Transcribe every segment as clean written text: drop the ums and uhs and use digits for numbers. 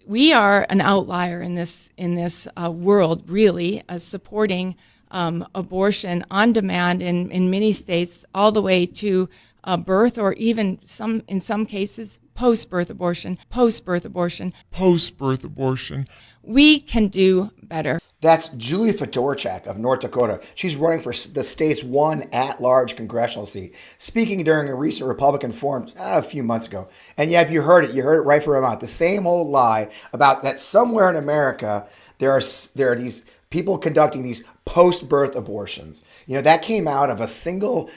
we are an outlier in this world, really, supporting abortion on demand in many states, all the way to birth, or even in some cases post-birth abortion. We can do better. That's Julie Fedorchak of North Dakota. She's running for the state's one at-large congressional seat, speaking during a recent Republican forum a few months ago. And yeah, you heard it right from her mouth. The same old lie about that somewhere in America there are these people conducting these post-birth abortions. That came out of a single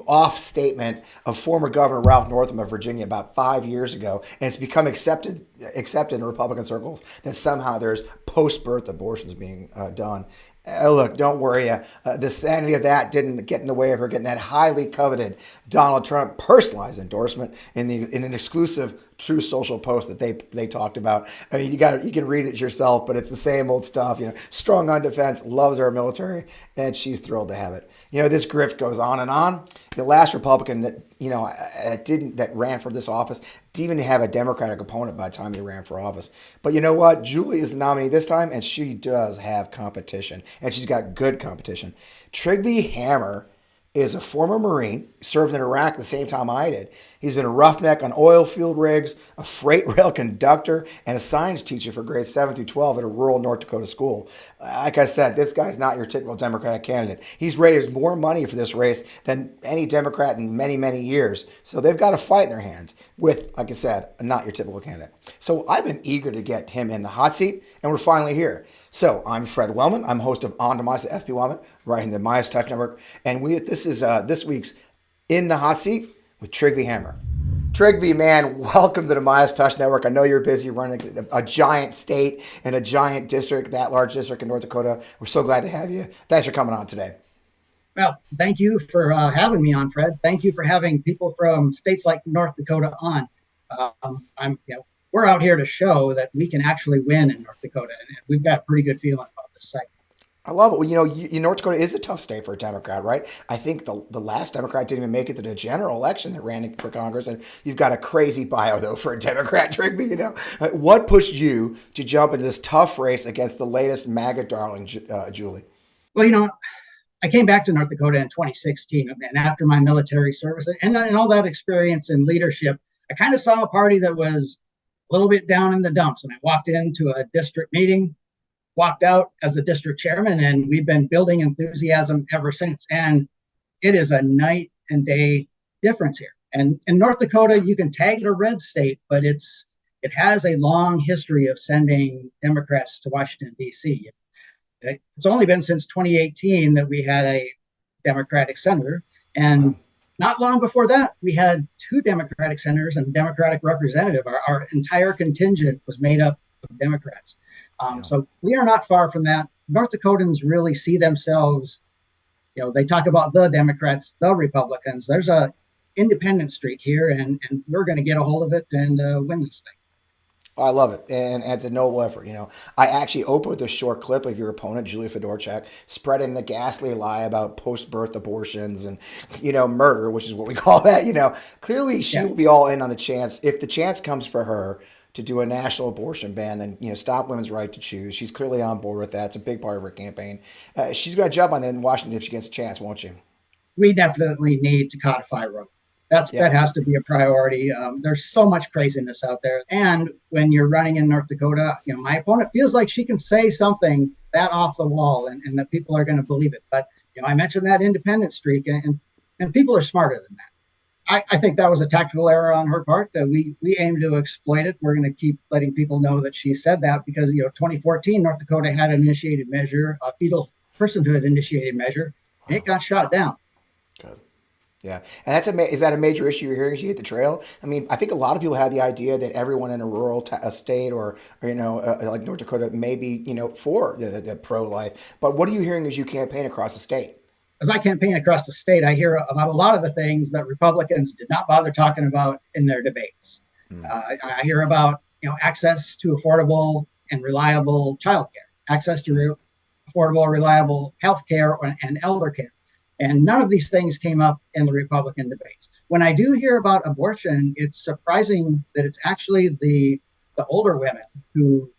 off statement of former Governor Ralph Northam of Virginia about 5 years ago, and it's become accepted in Republican circles that somehow there's post-birth abortions being done. Look, don't worry. The sanity of that didn't get in the way of her getting that highly coveted Donald Trump personalized endorsement in an exclusive True Social post that they talked about. I mean, you can read it yourself, but it's the same old stuff. Strong on defense, loves our military, and she's thrilled to have it. This grift goes on and on. The last Republican that ran for this office didn't even have a Democratic opponent by the time he ran for office. But you know what? Julie is the nominee this time, and she does have competition, and she's got good competition. Trygve Hammer is a former Marine, served in Iraq at the same time I did. He's been a roughneck on oil field rigs, a freight rail conductor, and a science teacher for grades 7 through 12 at a rural North Dakota school. Like I said, this guy's not your typical Democratic candidate. He's raised more money for this race than any Democrat in many, many years. So they've got a fight in their hands with, like I said, not your typical candidate. So I've been eager to get him in the hot seat, and we're finally here. So I'm Fred Wellman. I'm host of On to MeidasTouch, FP Wellman, right in the MeidasTouch Network. And this is this week's In the Hot Seat with Trygve Hammer. Trygve, man, welcome to the MeidasTouch Network. I know you're busy running a giant state and a giant district, that large district in North Dakota. We're so glad to have you. Thanks for coming on today. Well, thank you for having me on, Fred. Thank you for having people from states like North Dakota on. We're out here to show that we can actually win in North Dakota, and we've got a pretty good feeling about this site. I love it. Well, North Dakota is a tough state for a Democrat, right? I think the last Democrat didn't even make it to the general election that ran for Congress, and you've got a crazy bio, though, for a Democrat, Trygve, What pushed you to jump into this tough race against the latest MAGA darling, Julie? Well, I came back to North Dakota in 2016, and after my military service and all that experience in leadership, I kind of saw a party that was a little bit down in the dumps. And I walked into a district meeting, walked out as a district chairman, and we've been building enthusiasm ever since. And it is a night and day difference here. And in North Dakota, you can tag it a red state, but it has a long history of sending Democrats to Washington, D.C. It's only been since 2018 that we had a Democratic senator. And not long before that, we had 2 Democratic senators and a Democratic representative. Our entire contingent was made up of Democrats. So we are not far from that. North Dakotans really see themselves, they talk about the Democrats, the Republicans. There's a independent streak here, and we're going to get a hold of it and win this thing. I love it, and it's a noble effort. I actually opened with a short clip of your opponent, Julie Fedorchak, spreading the ghastly lie about post-birth abortions and, murder, which is what we call that. Clearly, she will be all in on the chance. If the chance comes for her to do a national abortion ban, then, stop women's right to choose. She's clearly on board with that. It's a big part of her campaign. She's going to jump on that in Washington if she gets a chance, won't she? We definitely need to codify Roe. That has to be a priority. There's so much craziness out there. And when you're running in North Dakota, my opponent feels like she can say something that off the wall and that people are going to believe it. But, I mentioned that independent streak and people are smarter than that. I think that was a tactical error on her part. We aim to exploit it. We're going to keep letting people know that she said that because, 2014, North Dakota had an initiated measure, a fetal personhood initiated measure, and it got shot down. Good. Yeah, and is that a major issue you're hearing as you hit the trail? I mean, I think a lot of people have the idea that everyone in a rural state or like North Dakota may be for the pro-life. But what are you hearing as you campaign across the state? As I campaign across the state, I hear about a lot of the things that Republicans did not bother talking about in their debates. I hear about access to affordable and reliable childcare, access to affordable, reliable health care and elder care. And none of these things came up in the Republican debates. When I do hear about abortion, it's surprising that it's actually the the older women who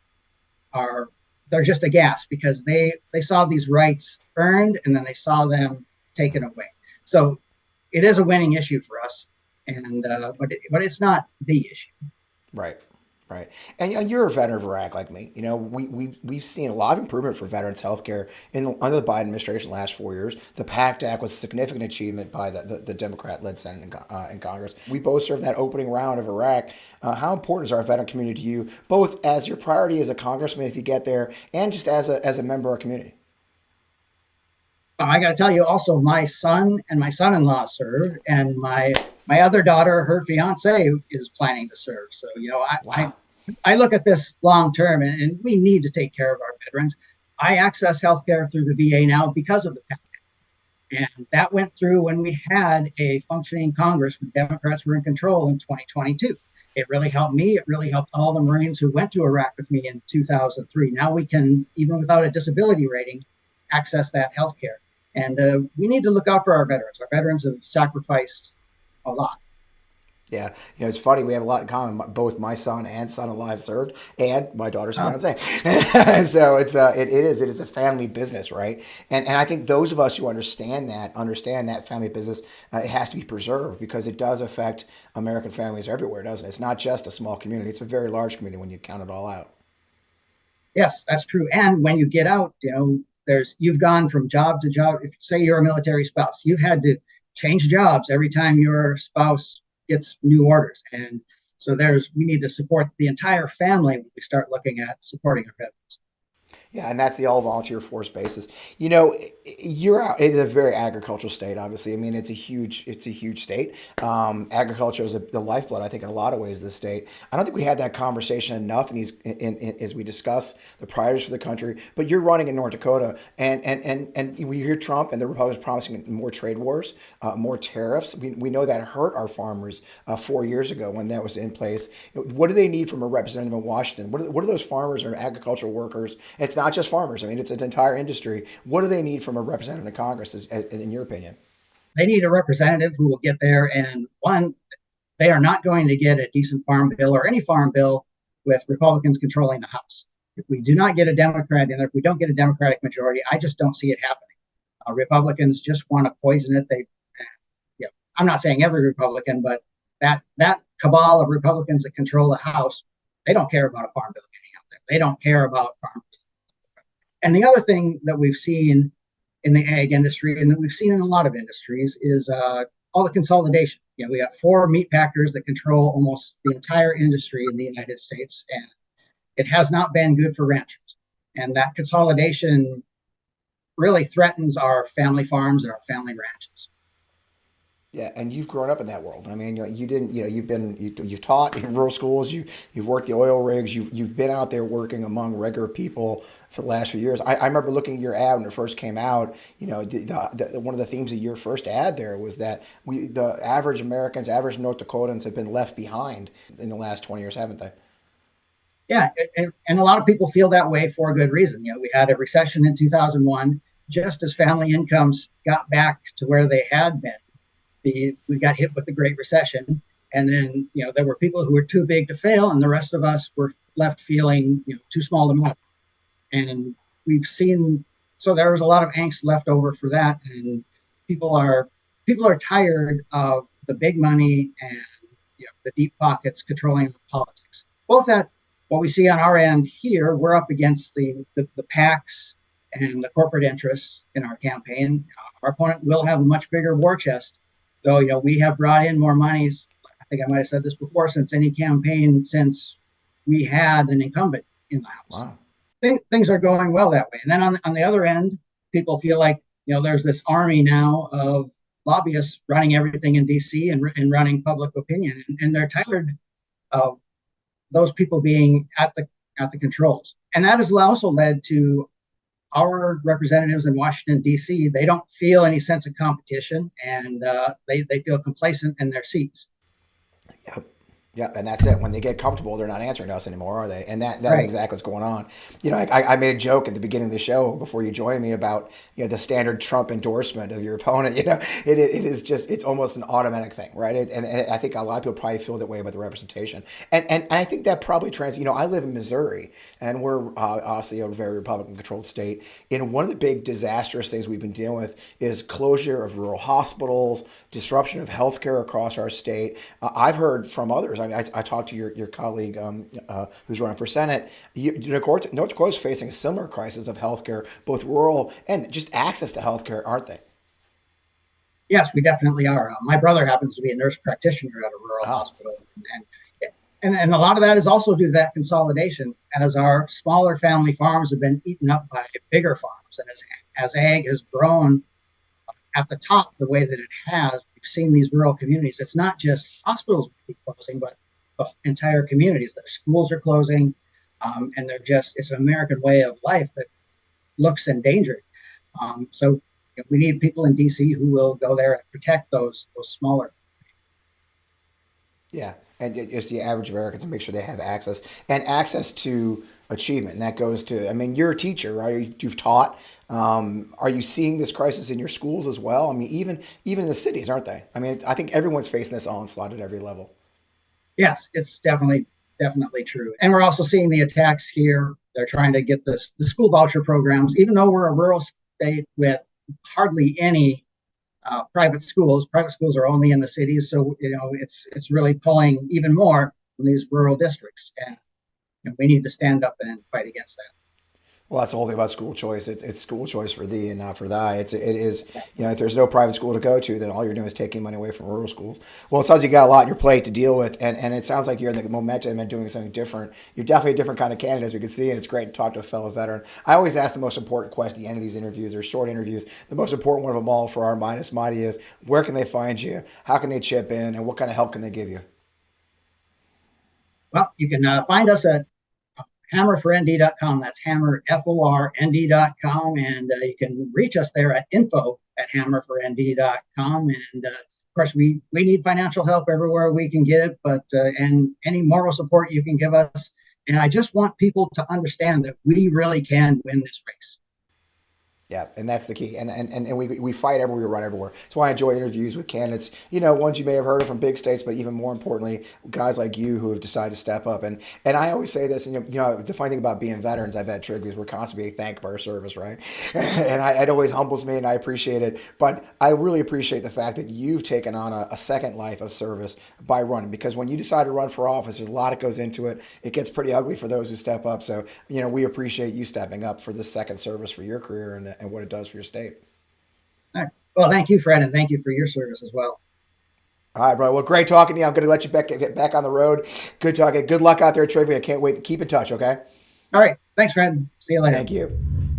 they're just aghast because they saw these rights earned and then they saw them taken away. So it is a winning issue for us, and but it's not the issue. Right. Right. And you're a veteran of Iraq like me. We've seen a lot of improvement for veterans healthcare under the Biden administration the last 4 years. The PACT Act was a significant achievement by the Democrat-led Senate and Congress. We both served in that opening round of Iraq. How important is our veteran community to you, both as your priority as a congressman if you get there, and just as a member of our community? I got to tell you also, my son and my son-in-law serve, and my other daughter, her fiance, is planning to serve. So, Wow. I look at this long term, and we need to take care of our veterans. I access healthcare through the VA now because of the pandemic. And that went through when we had a functioning Congress when Democrats were in control in 2022. It really helped me. It really helped all the Marines who went to Iraq with me in 2003. Now we can, even without a disability rating, access that healthcare. And we need to look out for our veterans. Our veterans have sacrificed a lot. Yeah, it's funny. We have a lot in common. Both my son and son-in-law have served, and my daughter's fiance. So it is a family business, right? And I think those of us who understand that family business, it has to be preserved because it does affect American families everywhere, doesn't it? It's not just a small community; it's a very large community when you count it all out. Yes, that's true. And when you get out, you've gone from job to job. If say you're a military spouse, you've had to change jobs every time your spouse gets new orders. And so we need to support the entire family when we start looking at supporting our veterans. Yeah, and that's the all volunteer force basis. You're out. It is a very agricultural state. Obviously, I mean it's a huge state. Agriculture is the lifeblood, I think, in a lot of ways. Of the state. I don't think we had that conversation enough as we discuss the priorities for the country. But you're running in North Dakota, and we hear Trump and the Republicans promising more trade wars, more tariffs. We know that hurt our farmers 4 years ago when that was in place. What do they need from a representative in Washington? What are those farmers or agricultural workers? It's not just farmers. I mean, it's an entire industry. What do they need from a representative in Congress, in your opinion? They need a representative who will get there. And one, they are not going to get a decent farm bill or any farm bill with Republicans controlling the House. If we do not get a Democrat in there, if we don't get a Democratic majority, I just don't see it happening. Republicans just want to poison it. I'm not saying every Republican, but that cabal of Republicans that control the House, they don't care about a farm bill getting out there. They don't care about farmers. And the other thing that we've seen in the ag industry and that we've seen in a lot of industries is all the consolidation. We got 4 meat packers that control almost the entire industry in the United States, and it has not been good for ranchers. And that consolidation really threatens our family farms and our family ranches. Yeah, and you've grown up in that world. I mean, you didn't. You've taught in rural schools. You've worked the oil rigs. You've been out there working among regular people for the last few years. I remember looking at your ad when it first came out. One of the themes of your first ad there was that the average Americans, average North Dakotans, have been left behind in the last 20 years, haven't they? Yeah, and a lot of people feel that way for a good reason. We had a recession in 2001. Just as family incomes got back to where they had been, we got hit with the Great Recession, and then there were people who were too big to fail, and the rest of us were left feeling too small to matter. And we've seen so there was a lot of angst left over for that, and people are tired of the big money and the deep pockets controlling the politics. Both at what we see on our end here, we're up against the PACs and the corporate interests in our campaign. Our opponent will have a much bigger war chest. So, we have brought in more monies. I think I might have said this before, since any campaign since we had an incumbent in the House. Wow. Things are going well that way. And then on the other end, people feel like, there's this army now of lobbyists running everything in D.C. and running public opinion. And they're tired of those people being at the controls. And that has also led to our representatives in Washington, D.C., they don't feel any sense of competition, and they feel complacent in their seats. Yep. Yep, and that's it. When they get comfortable, they're not answering to us anymore, are they? And that's Right. exactly what's going on. I made a joke at the beginning of the show before you joined me about the standard Trump endorsement of your opponent. It is just it's almost an automatic thing, right? And I think a lot of people probably feel that way about the representation, and I think that probably trans. I live in Missouri, and we're obviously a very Republican controlled state. And one of the big disastrous things we've been dealing with is closure of rural hospitals, disruption of healthcare across our state. I've heard from others. I talked to your colleague who's running for Senate. North Dakota is facing a similar crisis of healthcare, both rural and just access to healthcare, aren't they? Yes, we definitely are. My brother happens to be a nurse practitioner at a rural Oh, hospital, and a lot of that is also due to that consolidation, as our smaller family farms have been eaten up by bigger farms, and as ag has grown at the top the way that it has, we've seen these rural communities. It's not just hospitals closing, but the entire communities. Their schools are closing, and it's an American way of life that looks endangered. So we need people in DC who will go there and protect those smaller. yeah, and just the average American to make sure they have access to achievement, and that goes to. I mean, you're a teacher, right? You've taught. Are you seeing this crisis in your schools as well? I mean, even in the cities, aren't they? I mean, I think everyone's facing this onslaught at every level. Yes, it's definitely true. And we're also seeing the attacks here. They're trying to get the school voucher programs, even though we're a rural state with hardly any private schools. Private schools are only in the cities, so it's really pulling even more from these rural districts, and we need to stand up and fight against that. Well, that's the whole thing about school choice. It's school choice for thee and not for thy. It is. If there's no private school to go to, then all you're doing is taking money away from rural schools. Well, it sounds like you got a lot on your plate to deal with, and it sounds like you're in the momentum and doing something different. You're definitely a different kind of candidate, as we can see, and it's great to talk to a fellow veteran. I always ask the most important question at the end of these interviews. They're short interviews. The most important one of them all for our Midas Mighty is, where can they find you? How can they chip in? And what kind of help can they give you? Well, you can find us at hammerfornd.com. That's hammer, FORND.com. And you can reach us there at info@hammerfornd.com. And of course, we need financial help everywhere we can get it, but and any moral support you can give us. And I just want people to understand that we really can win this race. Yeah, and that's the key. And we fight everywhere, we run everywhere. That's why I enjoy interviews with candidates, ones you may have heard of from big states, but even more importantly, guys like you who have decided to step up. And I always say this, and the funny thing about being veterans, I bet Triggy, is we're constantly being thanked for our service, right? And it always humbles me, and I appreciate it. But I really appreciate the fact that you've taken on a second life of service by running, because when you decide to run for office, there's a lot that goes into it. It gets pretty ugly for those who step up. So, we appreciate you stepping up for this second service for your career and what it does for your state. All right. Well, thank you, Fred, and thank you for your service as well. All right, bro. Well, great talking to you. I'm going to let you get back on the road. Good talking. Good luck out there, Trygve. I can't wait to keep in touch, okay? All right. Thanks, Fred. See you later. Thank you.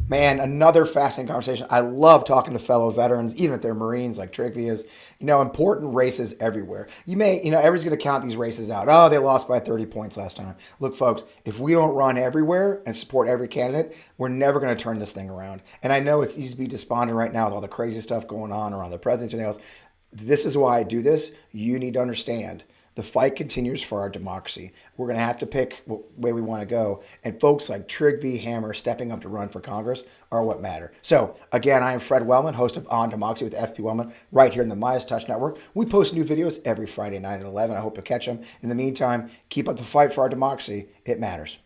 Man, another fascinating conversation. I love talking to fellow veterans, even if they're Marines like Trygve is. Important races everywhere. Everybody's going to count these races out. Oh, they lost by 30 points last time. Look, folks, if we don't run everywhere and support every candidate, we're never going to turn this thing around. And I know it's easy to be despondent right now with all the crazy stuff going on around the presidency and everything else. This is why I do this. You need to understand. The fight continues for our democracy. We're going to have to pick what way we want to go. And folks like Trygve Hammer stepping up to run for Congress are what matter. So, again, I am Fred Wellman, host of On Democracy with FP Wellman, right here in the MeidasTouch Network. We post new videos every Friday night at 11. I hope to catch them. In the meantime, keep up the fight for our democracy. It matters.